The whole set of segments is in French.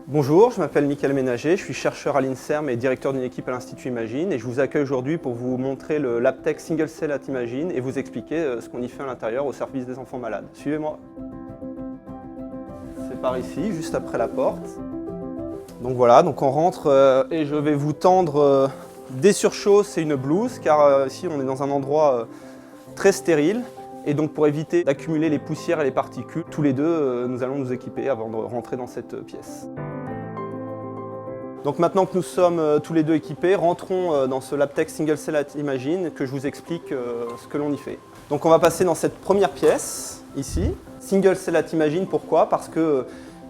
Bonjour, je m'appelle Mickaël Ménager, je suis chercheur à l'INSERM et directeur d'une équipe à l'Institut Imagine et je vous accueille aujourd'hui pour vous montrer le LabTech Single Cell at Imagine et vous expliquer ce qu'on y fait à l'intérieur au service des enfants malades. Suivez-moi. C'est par ici, juste après la porte. Donc voilà, donc on rentre et je vais vous tendre des surchausses et une blouse car ici on est dans un endroit très stérile. Et donc pour éviter d'accumuler les poussières et les particules, tous les deux, nous allons nous équiper avant de rentrer dans cette pièce. Donc maintenant que nous sommes tous les deux équipés, rentrons dans ce LabTech Single Cell at Imagine que je vous explique ce que l'on y fait. Donc on va passer dans cette première pièce, ici. Single Cell at Imagine, pourquoi? Parce que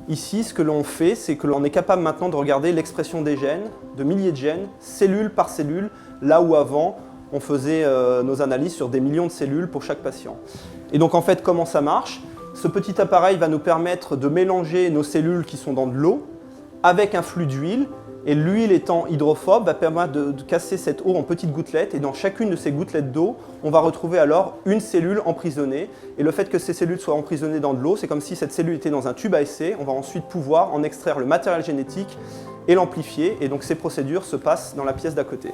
ici, ce que l'on fait, c'est que l'on est capable maintenant de regarder l'expression des gènes, de milliers de gènes, cellule par cellule, là où avant, on faisait nos analyses sur des millions de cellules pour chaque patient. Et donc en fait, comment ça marche? Ce petit appareil va nous permettre de mélanger nos cellules qui sont dans de l'eau avec un flux d'huile. Et l'huile étant hydrophobe va permettre de casser cette eau en petites gouttelettes. Et dans chacune de ces gouttelettes d'eau, on va retrouver alors une cellule emprisonnée. Et le fait que ces cellules soient emprisonnées dans de l'eau, c'est comme si cette cellule était dans un tube à essai. On va ensuite pouvoir en extraire le matériel génétique et l'amplifier. Et donc ces procédures se passent dans la pièce d'à côté.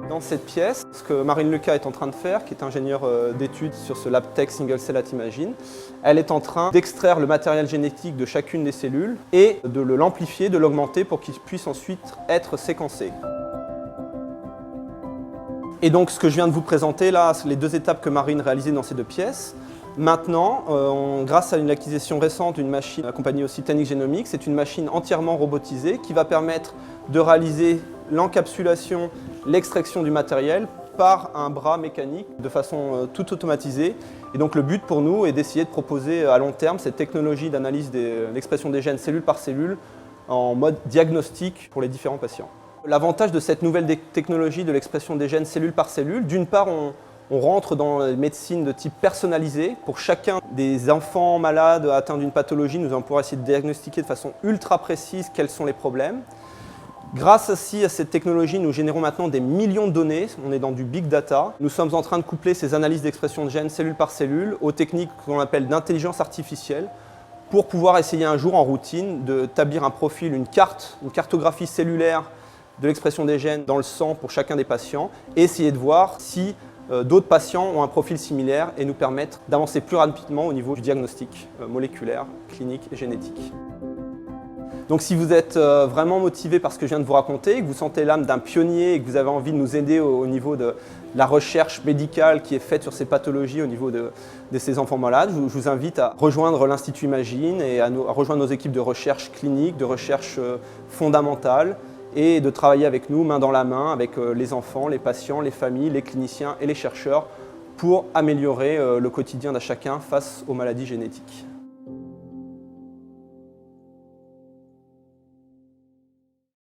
Dans cette pièce, ce que Marine Lucas est en train de faire, qui est ingénieure d'études sur ce LabTech Single Cell at Imagine, elle est en train d'extraire le matériel génétique de chacune des cellules et de l'amplifier, de l'augmenter pour qu'il puisse ensuite être séquencé. Et donc ce que je viens de vous présenter là, c'est les deux étapes que Marine réalisait dans ces deux pièces. Maintenant, grâce à une acquisition récente d'une machine accompagnée aussi Tanix Genomics, c'est une machine entièrement robotisée qui va permettre de réaliser l'encapsulation, l'extraction du matériel par un bras mécanique de façon tout automatisée. Et donc le but pour nous est d'essayer de proposer à long terme cette technologie d'analyse de l'expression des gènes cellule par cellule en mode diagnostic pour les différents patients. L'avantage de cette nouvelle technologie de l'expression des gènes cellule par cellule, d'une part on rentre dans la médecine de type personnalisé. Pour chacun des enfants malades atteints d'une pathologie, nous allons pouvoir essayer de diagnostiquer de façon ultra précise quels sont les problèmes. Grâce aussi à cette technologie, nous générons maintenant des millions de données, on est dans du big data. Nous sommes en train de coupler ces analyses d'expression de gènes cellule par cellule aux techniques qu'on appelle d'intelligence artificielle pour pouvoir essayer un jour en routine d'établir un profil, une cartographie cellulaire de l'expression des gènes dans le sang pour chacun des patients et essayer de voir si d'autres patients ont un profil similaire et nous permettre d'avancer plus rapidement au niveau du diagnostic moléculaire, clinique et génétique. Donc si vous êtes vraiment motivé par ce que je viens de vous raconter, que vous sentez l'âme d'un pionnier et que vous avez envie de nous aider au niveau de la recherche médicale qui est faite sur ces pathologies au niveau de ces enfants malades, je vous invite à rejoindre l'Institut Imagine et à rejoindre nos équipes de recherche clinique, de recherche fondamentale et de travailler avec nous main dans la main avec les enfants, les patients, les familles, les cliniciens et les chercheurs pour améliorer le quotidien de chacun face aux maladies génétiques.